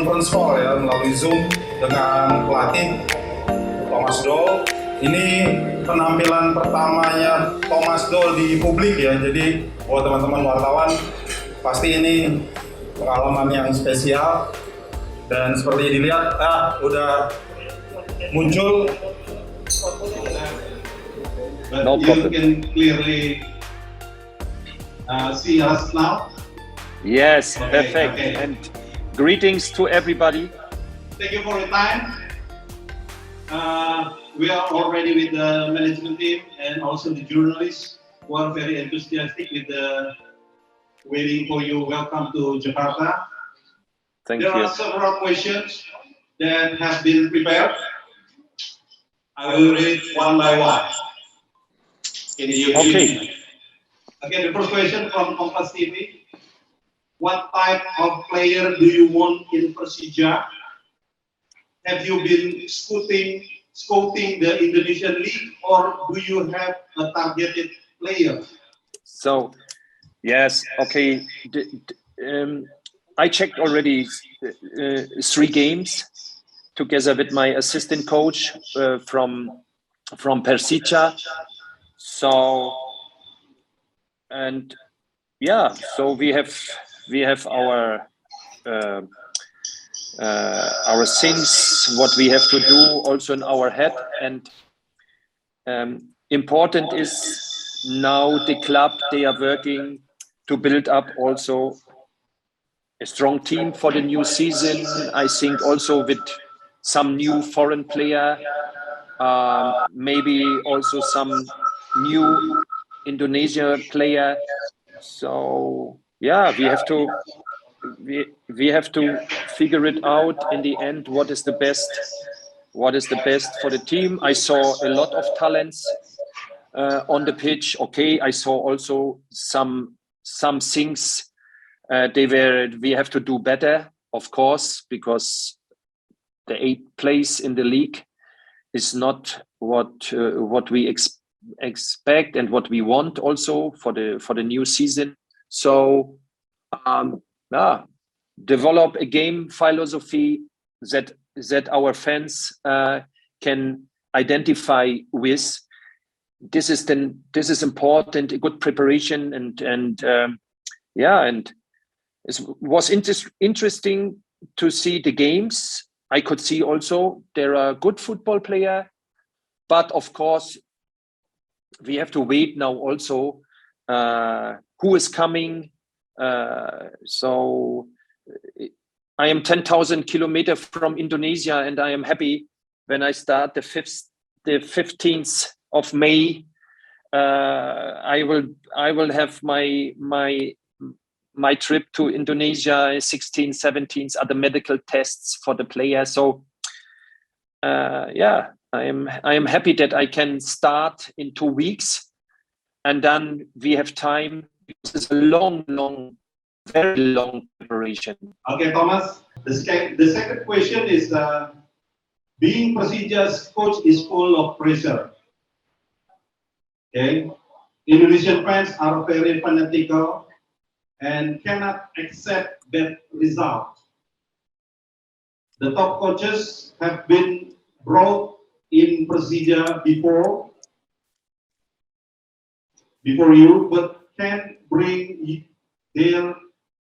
conference call ya, melalui Zoom dengan pelatih Thomas Doll. Ini penampilan pertamanya Thomas Doll di publik ya, jadi buat teman-teman wartawan pasti ini pengalaman yang spesial. Dan seperti dilihat, udah muncul. But no you can clearly see us now. Yes, okay, perfect. Okay. And greetings to everybody. Thank you for your time. We are already with the management team and also the journalists who are very enthusiastic with the waiting for you. Welcome to Jakarta. Thank there you. are several questions that have been prepared. I will read one by one. Okay. Okay, the first question from Kompas TV. What type of player do you want in Persija? Have you been scouting the Indonesian league, or do you have a targeted player? So, yes, okay. I checked already 3 games together with my assistant coach from Persija. So, and yeah, so we have our things what we have to do also in our head, and important is now the club, they are working to build up also a strong team for the new season. I think also with some new foreign player, maybe also some new Indonesian player. So yeah, we have to figure it out in the end. What is the best for the team? I saw a lot of talents on the pitch. Okay, I saw also some things. We have to do better, of course, because the 8th place in the league is not what we expect and what we want also for the new season. So develop a game philosophy that our fans can identify with. This is important. A good preparation and it was interesting to see the games. I could see also there are good football player, but of course we have to wait now also who is coming. So I am 10,000 kilometers from Indonesia, and I am happy when I start the 15th of May. I will have my trip to Indonesia. 16th, 17th are the medical tests for the player. So I am happy that I can start in 2 weeks, and then we have time. It's a very long preparation. Okay, Thomas. The second question is, being Persija's coach is full of pressure. Okay, Indonesian fans are very fanatical and cannot accept that result. The top coaches have been brought in Persija before you, but can't bring their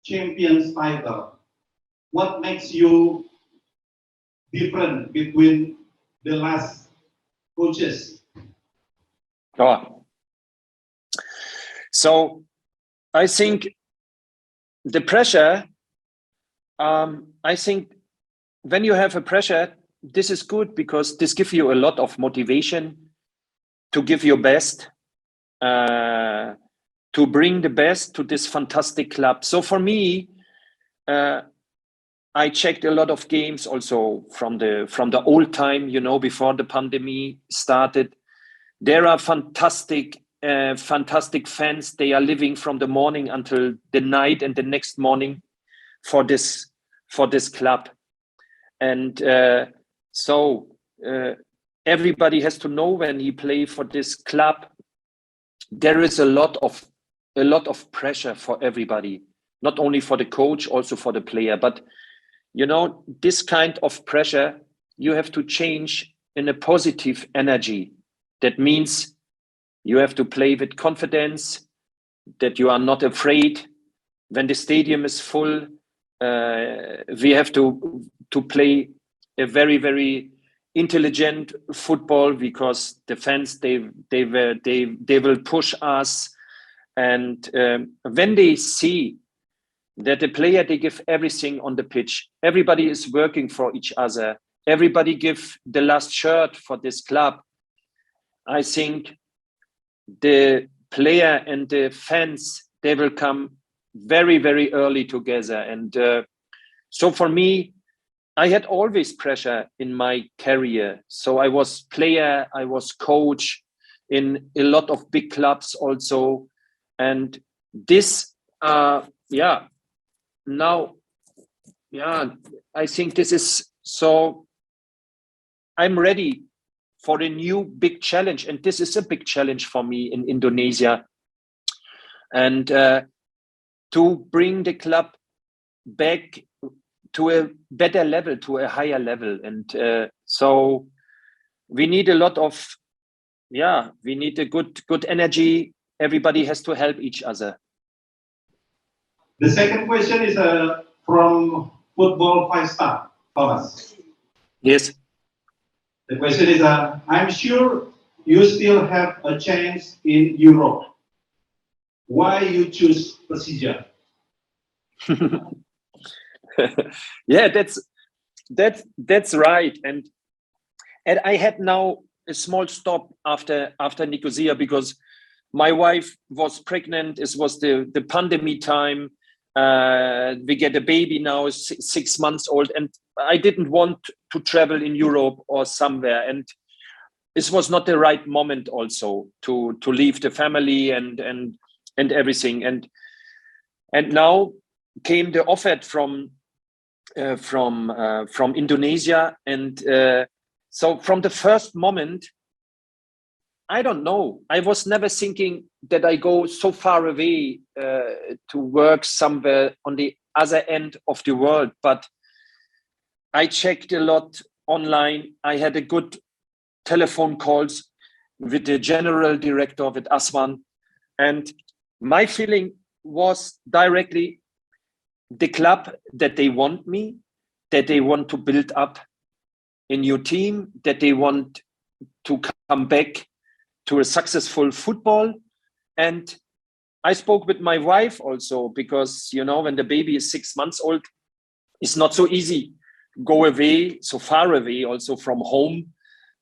champions title. What makes you different between the last coaches? So I think the pressure, I think when you have a pressure, this is good because this gives you a lot of motivation to give your best, to bring the best to this fantastic club. So for me, I checked a lot of games also from the old time, before the pandemic started. There are fantastic fans. They are living from the morning until the night and the next morning for this club. And so everybody has to know when he play for this club, there is a lot of pressure for everybody, not only for the coach, also for the player. But you know, this kind of pressure, you have to change in a positive energy. That means you have to play with confidence, that you are not afraid. When the stadium is full, we have to play a very, very intelligent football, because the fans, they will push us. And when they see that the player, they give everything on the pitch, everybody is working for each other, everybody give the last shirt for this club, I think the player and the fans, they will come very, very early together. And so for me, I had always pressure in my career. So I was player, I was coach in a lot of big clubs also. And this, now, I think this is, so I'm ready for a new big challenge. And this is a big challenge for me in Indonesia. And to bring the club back to a better level, to a higher level. And so we need a lot of, we need a good energy. Everybody has to help each other. The second question is from Football 5-Star, Thomas. Yes. The question is, I'm sure you still have a chance in Europe. Why you choose Persija? Yeah, that's right. And I had now a small stop after Nicosia, because my wife was pregnant. It was the pandemic time. We get a baby now, 6 months old, and I didn't want to travel in Europe or somewhere. And this was not the right moment also to leave the family and everything. And now came the offer from Indonesia. And so from the first moment, I don't know. I was never thinking that I go so far away to work somewhere on the other end of the world. But I checked a lot online. I had a good telephone calls with the general director, with Aswan. And my feeling was directly the club, that they want me, that they want to build up a new team, that they want to come back to a successful football. And I spoke with my wife also, because, you know, when the baby is 6 months old, it's not so easy to go away, so far away also from home.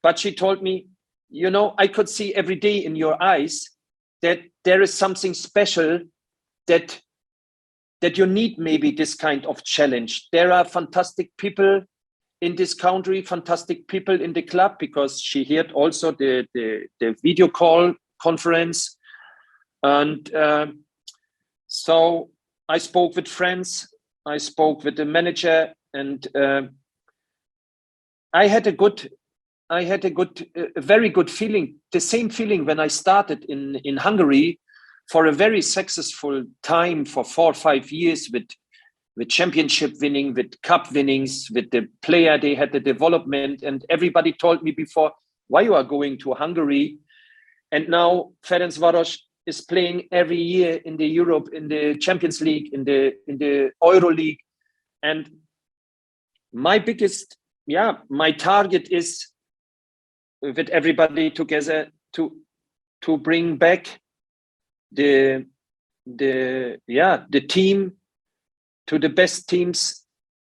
But she told me, you know, I could see every day in your eyes that there is something special, that you need maybe this kind of challenge. There are fantastic people in this country, fantastic people in the club, because she heard also the video call conference. And so I spoke with friends, I spoke with the manager, and I had a very good feeling, the same feeling when I started in Hungary for a very successful time for 4 or 5 years, with championship winning, with cup winnings, with the player, they had the development. And everybody told me before, why you are going to Hungary? And now Ferencváros is playing every year in the Europe, in the Champions League, in the Euro League. And my biggest, my target is with everybody together to bring back the team to the best teams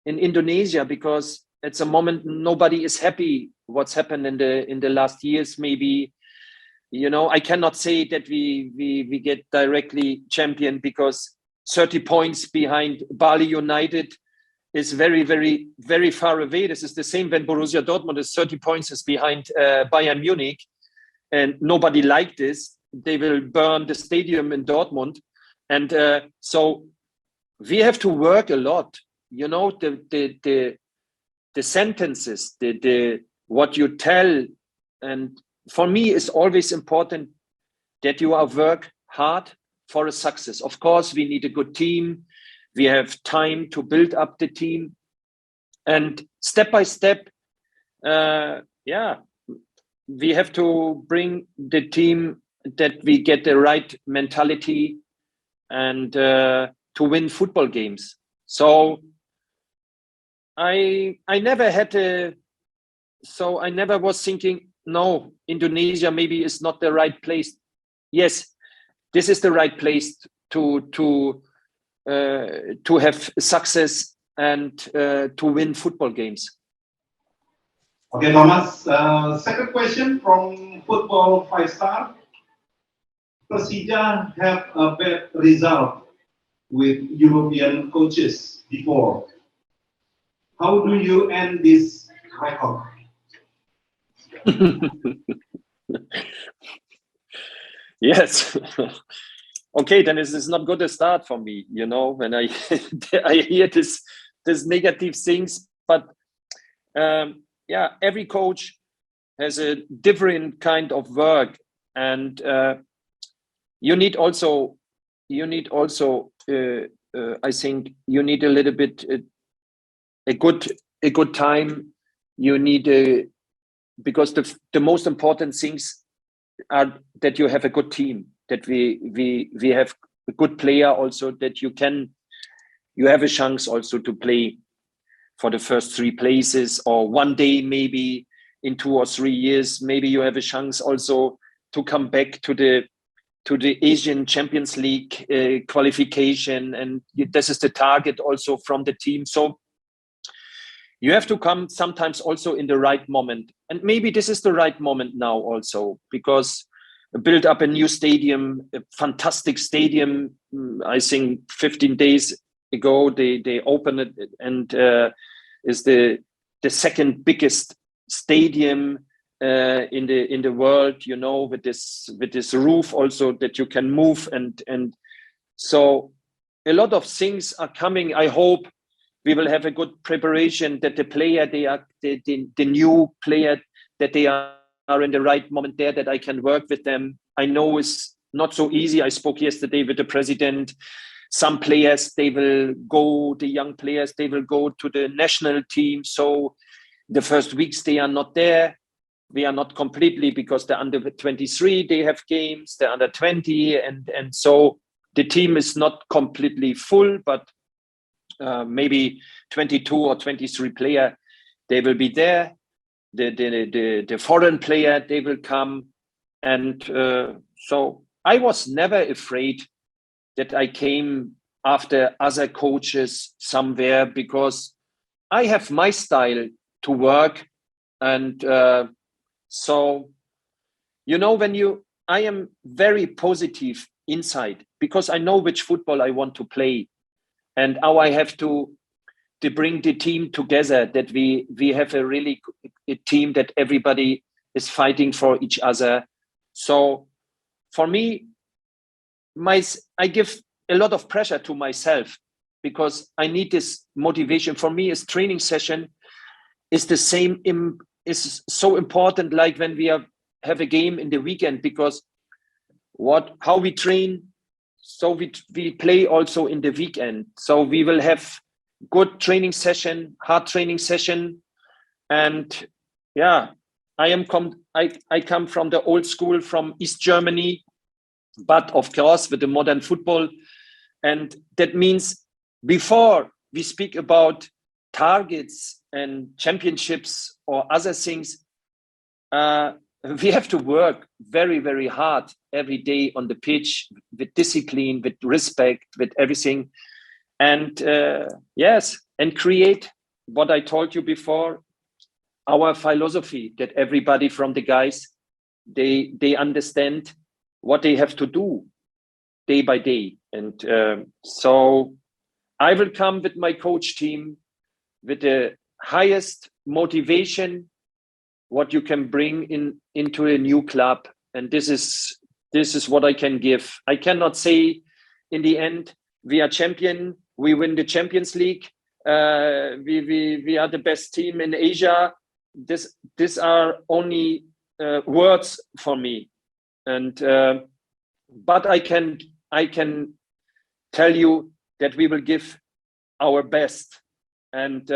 in Indonesia, because at the moment nobody is happy what's happened in the last years. Maybe, you know, I cannot say that we get directly champion, because 30 points behind Bali United is very, very, very far away. This is the same when Borussia Dortmund is 30 points is behind Bayern Munich, and nobody liked this. They will burn the stadium in Dortmund. And so we have to work a lot, you know, the sentences, the what you tell. And for me, it's always important that you are work hard for a success. Of course, we need a good team. We have time to build up the team. and step by step, yeah, we have to bring the team that we get the right mentality and to win football games. So I never had a, so I never was thinking, no, Indonesia maybe is not the right place. Yes, this is the right place to have success and to win football games. Okay, Thomas. Second question from Football 5-Star. Persija have a bad result with European coaches before. How do you end this record? Yes. Okay, then this is not good a start for me, you know, when I I hear this negative things. But yeah, every coach has a different kind of work, and you need also I think you need a little bit a good time. You need because the most important things are that you have a good team, that we have a good player also, that you have a chance also to play for the first 3 places, or one day maybe in 2 or 3 years, maybe you have a chance also to come back to the Asian Champions League qualification, and this is the target also from the team. So you have to come sometimes also in the right moment, and maybe this is the right moment now also, because build up a new stadium, a fantastic stadium. I think 15 days ago they opened it, and is the second biggest stadium in the world, you know, with this roof also that you can move, and so a lot of things are coming. I hope we will have a good preparation, that the player, they are the new player, that they are in the right moment there, that I can work with them. I know it's not so easy. I spoke yesterday with the president. Some players, the young players, they will go to the national team. So the first weeks they are not there. We are not completely, because the under 23, they have games, the under 20, and so the team is not completely full, but maybe 22 or 23 player, they will be there. The foreign player, they will come. And so I was never afraid that I came after other coaches somewhere, because I have my style to work. And so, you know, I am very positive inside, because I know which football I want to play, and how I have to bring the team together, that we have a really a team, that everybody is fighting for each other. So for me, I give a lot of pressure to myself, because I need this motivation. For me, this training session is the same, is so important, like when we have a game in the weekend, because how we train, so we play also in the weekend. So we will have good training session, hard training session. And yeah, I come from the old school, from East Germany, but of course with the modern football. And that means, before we speak about targets and championships or other things, we have to work very, very hard every day on the pitch, with discipline, with respect, with everything. And yes, and create what I told you before, our philosophy, that everybody from the guys, they understand what they have to do day by day. And so I will come with my coach team with the highest motivation what you can bring into a new club. And this is what I can give. I cannot say in the end we are champion, we win the Champions League, we are the best team in Asia. These are only words for me. And but I can tell you that we will give our best. And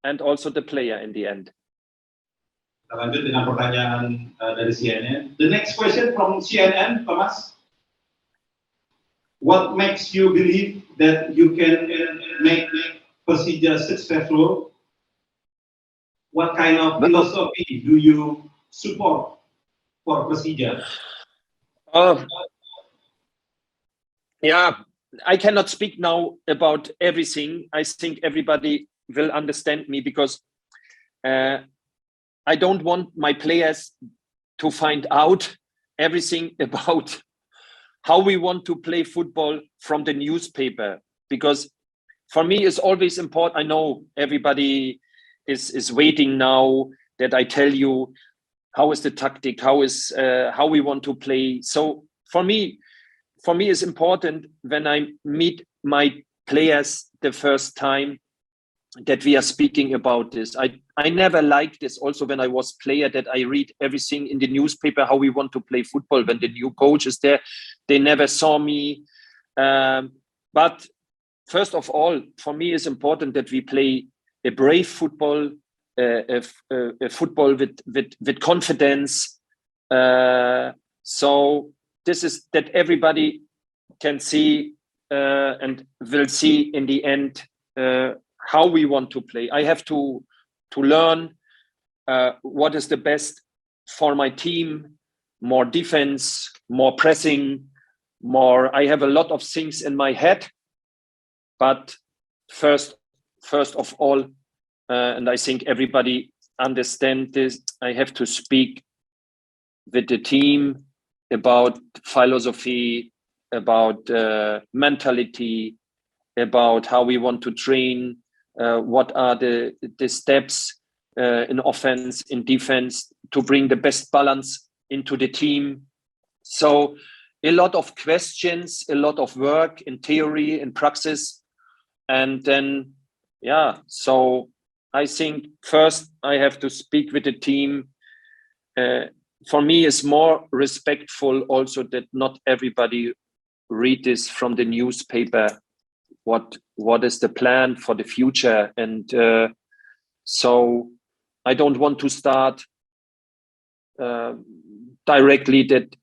and also the player in the end. Kita lanjut dengan pertanyaan dari CNN. The next question from CNN, Thomas. What makes you believe that you can make Persija successful? What kind of philosophy do you support for Persija? Yeah, I cannot speak now about everything. I think everybody will understand me because I don't want my players to find out everything about how we want to play football from the newspaper, because for me it's always important. I know everybody is waiting now that I tell you how is the tactic, how we want to play. So for me it's important when I meet my players the first time that we are speaking about this. I never liked this also when I was player, that I read everything in the newspaper, how we want to play football. When the new coach is there, they never saw me. But first of all, for me, it's important that we play a brave football, a football with confidence. So this is that everybody can see and will see in the end how we want to play. I have to learn what is the best for my team, more defense, more pressing, more. I have a lot of things in my head, but first of all, and I think everybody understand this, I have to speak with the team about philosophy, about mentality, about how we want to train, what are the steps in offense, in defense, to bring the best balance into the team. So a lot of questions, a lot of work in theory and praxis. And then, yeah, so I think first I have to speak with the team. For me, it's more respectful also that not everybody read this from the newspaper. What is the plan for the future? And so I don't want to start directly that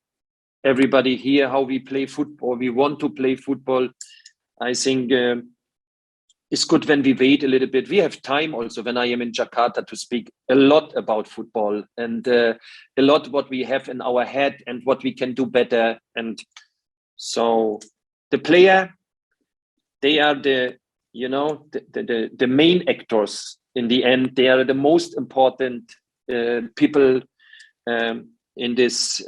everybody hear how we play football. We want to play football. I think it's good when we wait a little bit. We have time also when I am in Jakarta to speak a lot about football and a lot what we have in our head and what we can do better. And so the player, they are the main actors in the end. They are the most important people in this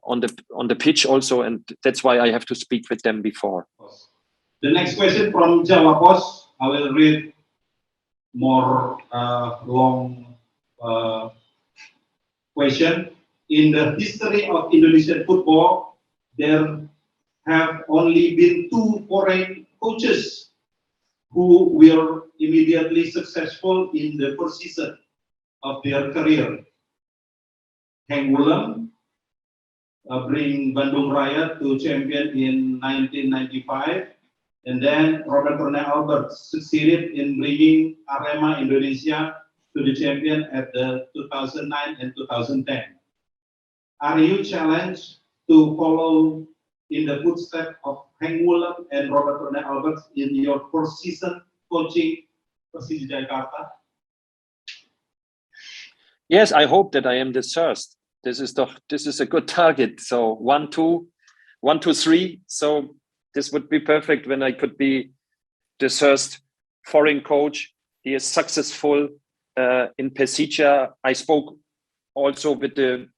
on the pitch also, and that's why I have to speak with them before. The next question from Jawa Post. I will read more long question. In the history of Indonesian football, there have only been 2 foreign coaches who were immediately successful in the first season of their career. Henk Willem bring Bandung Raya to champion in 1995, and then Robert Rene Albert succeeded in bringing Arema Indonesia to the champion at the 2009 and 2010. Are you challenged to follow in the footsteps of Henk Willem and Robert Rene Albert in your first season coaching Persija Jakarta? Yes, I hope that I am the first. This is a good target. So 1, 2, 1, 2, 3. So this would be perfect when I could be the first foreign coach. He is successful in Persija. I spoke also with the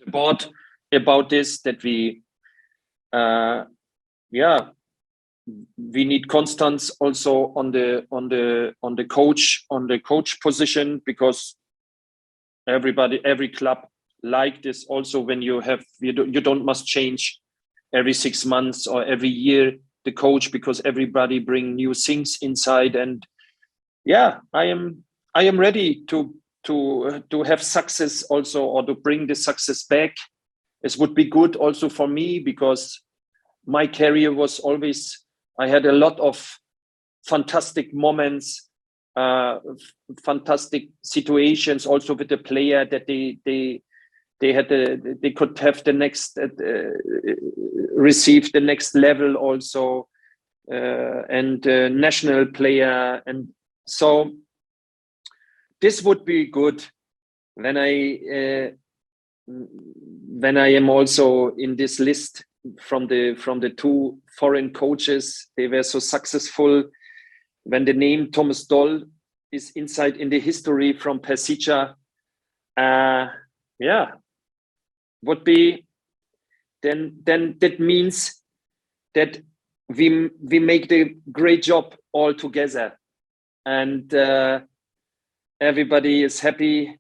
board about this, that we need constance also on the coach position, because every club like this also. When you don't must change every 6 months or every year the coach, because everybody bring new things inside. And yeah, I am ready to have success also, or to bring the success back. It would be good also for me, because my career was always, I had a lot of fantastic moments fantastic situations also with the player that they could have the next receive the next level also, and national player, and so this would be good when I am also in this list from the two foreign coaches. They were so successful. When the name Thomas Doll is inside in the history from Persija, would be then that means that we make the great job all together, and everybody is happy.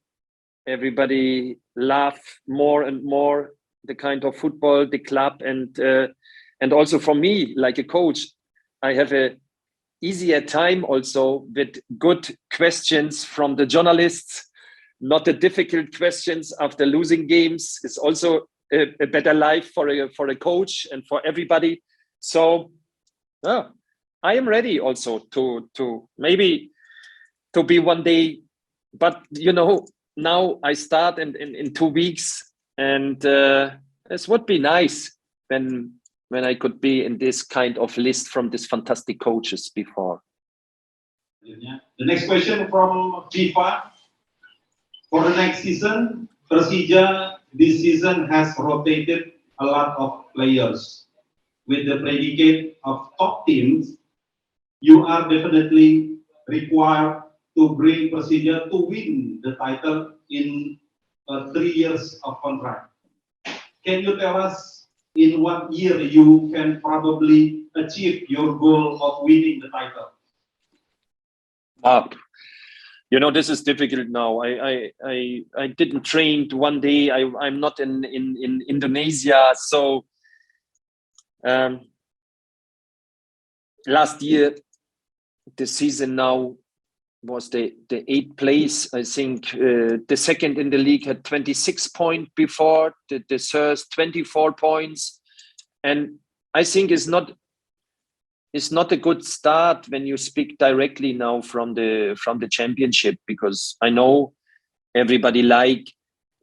Everybody laugh more and more the kind of football, the club, and also for me, like a coach, I have a easier time also with good questions from the journalists, not the difficult questions after losing games. It's also a better life for a coach and for everybody. So I am ready also to maybe to be one day, but now I start in 2 weeks, and this would be nice when I could be in this kind of list from these fantastic coaches before. The next question from FIFA. For the next season, Persija this season has rotated a lot of players. With the predicate of top teams, you are definitely required to bring Persija to win the title in 3 years of contract. Can you tell us in what year you can probably achieve your goal of winning the title? This is difficult now. I didn't train one day. I'm not in Indonesia. So last year, the season now was the 8th place. I think the second in the league had 26 points before, the third 24 points. And I think it's not a good start when you speak directly now from the championship, because I know everybody like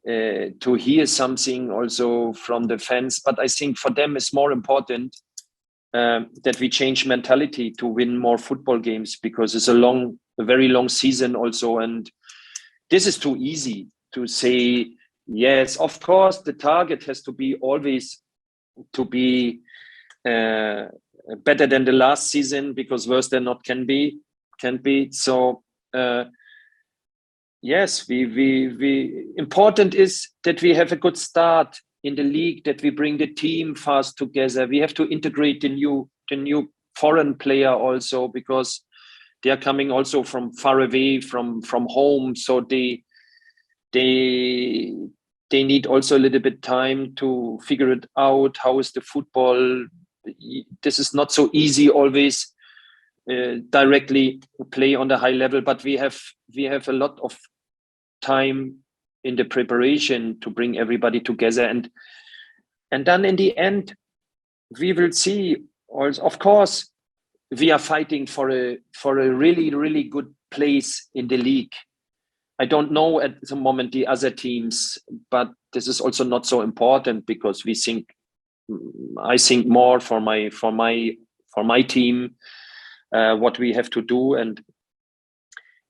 to hear something also from the fans, but I think for them it's more important that we change mentality to win more football games, because it's a very long season also, and this is too easy to say. Yes, of course the target has to be always to be better than the last season, because worse than not can be. So yes, we important is that we have a good start in the league, that we bring the team fast together. We have to integrate the new foreign player also, because they are coming also from far away from home, so they need also a little bit time to figure it out. How is the football? This is not so easy always directly play on the high level, but we have a lot of time in the preparation to bring everybody together, and then in the end we will see. Also, of course, we are fighting for a really, really good place in the league. I don't know at the moment the other teams, but this is also not so important, because I think more for my team, what we have to do, and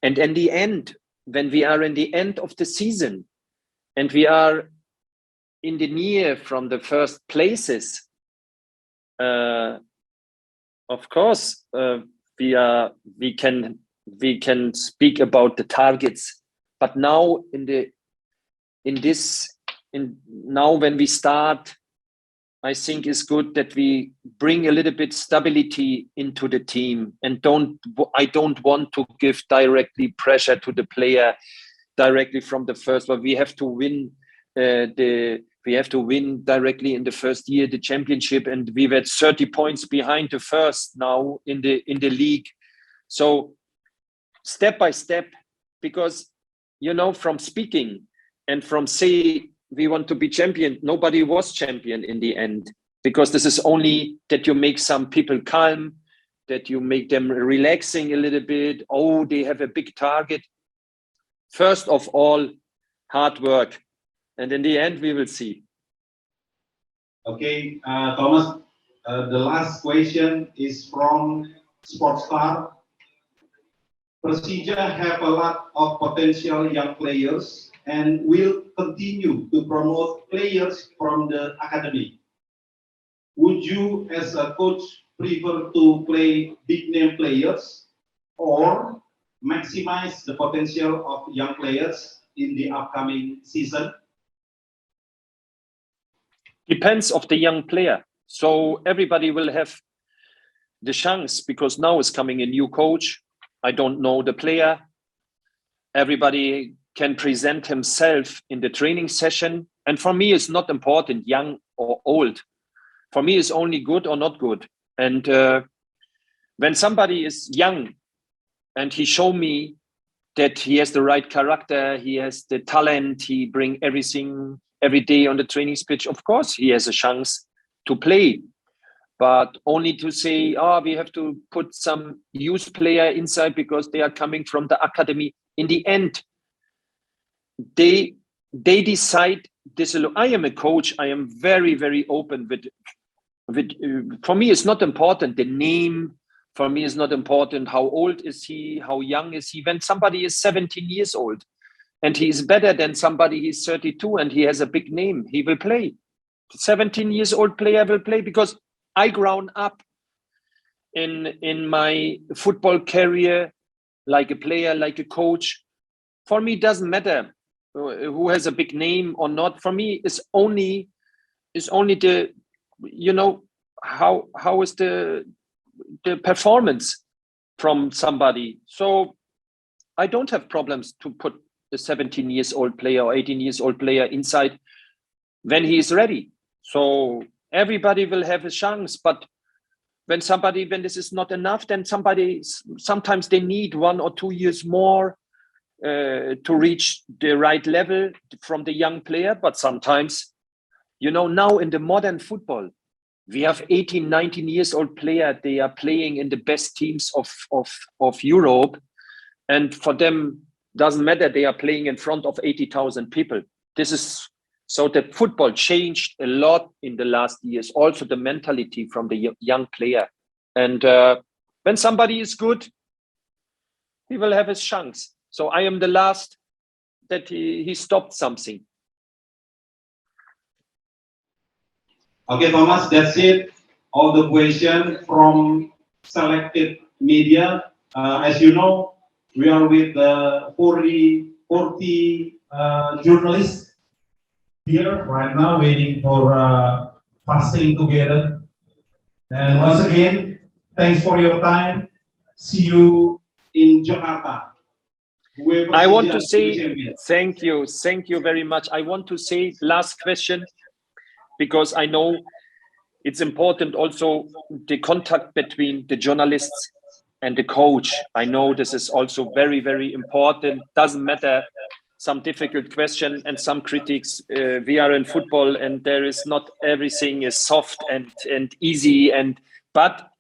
in the end, when we are in the end of the season and we are in the near from the first places, of course we can speak about the targets, but now now when we start, I think it's good that we bring a little bit stability into the team, and I don't want to give directly pressure to the player directly from the first, but we have to win directly in the first year the championship, and we were 30 points behind the first now in the league. So step by step, because from speaking and from say we want to be champion, nobody was champion in the end, because this is only that you make some people calm, that you make them relaxing a little bit. Oh, they have a big target. First of all, hard work. And in the end, we will see. Okay, Thomas, the last question is from Sportstar. Persija have a lot of potential young players and will continue to promote players from the academy. Would you, as a coach, prefer to play big name players or maximize the potential of young players in the upcoming season? Depends of the young player. So everybody will have the chance because now is coming a new coach. I don't know the player. Everybody can present himself in the training session. And for me, it's not important, young or old. For me, it's only good or not good. And when somebody is young and he show me that he has the right character, he has the talent, he bring everything every day on the training pitch, of course, he has a chance to play. But only to say, we have to put some youth player inside because they are coming from the academy. In the end, they decide this. I am a coach. I am very, very open with for me, it's not important the name. For me, it's not important how old is he, how young is he. When somebody is 17 years old and he is better than somebody he's 32 and he has a big name, he will play. 17 years old player will play because I grown up in my football career like a player, like a coach. For me, it doesn't matter who has a big name or not. For me, it's only the, how is the performance from somebody. So I don't have problems to put a 17 years old player or 18 years old player inside when he is ready. So everybody will have a chance, but when this is not enough, then sometimes they need 1 or 2 years more to reach the right level from the young player. But sometimes, now in the modern football, we have 18, 19 years old player. They are playing in the best teams of Europe. And for them, doesn't matter. They are playing in front of 80,000 people. So the football changed a lot in the last years. Also the mentality from the young player. And when somebody is good, he will have his chance. So I am the last that he stopped something. Okay, Thomas, that's it. All the questions from selected media. As you know, we are with 40 journalists here right now waiting for fasting together. And once again, thanks for your time. See you in Jakarta. I want to say thank you very much. I want to say last question, because I know it's important also the contact between the journalists and the coach. I know this is also very, very important. Doesn't matter some difficult question and some critics. We are in football and there is not everything is soft and easy. But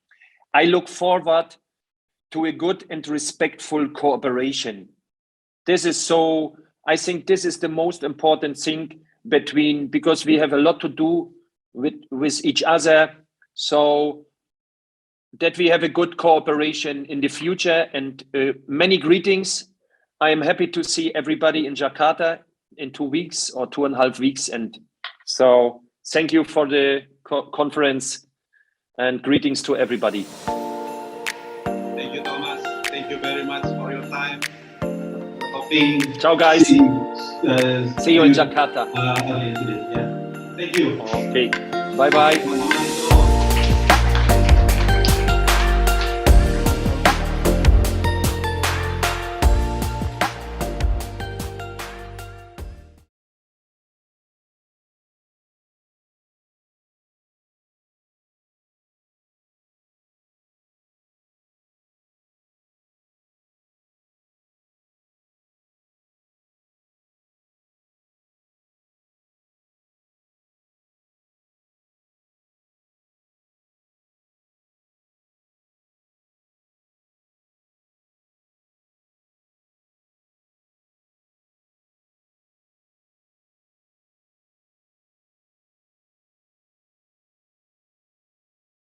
I look forward to a good and respectful cooperation. I think this is the most important thing because we have a lot to do with each other, so that we have a good cooperation in the future. And many greetings. I am happy to see everybody in Jakarta in 2 weeks or 2.5 weeks. And so thank you for the conference and greetings to everybody. Thank you, Thomas. Thank you very much for your time. Ciao, guys. See you in Jakarta. Earlier today. Yeah. Thank you. Okay. Bye-bye.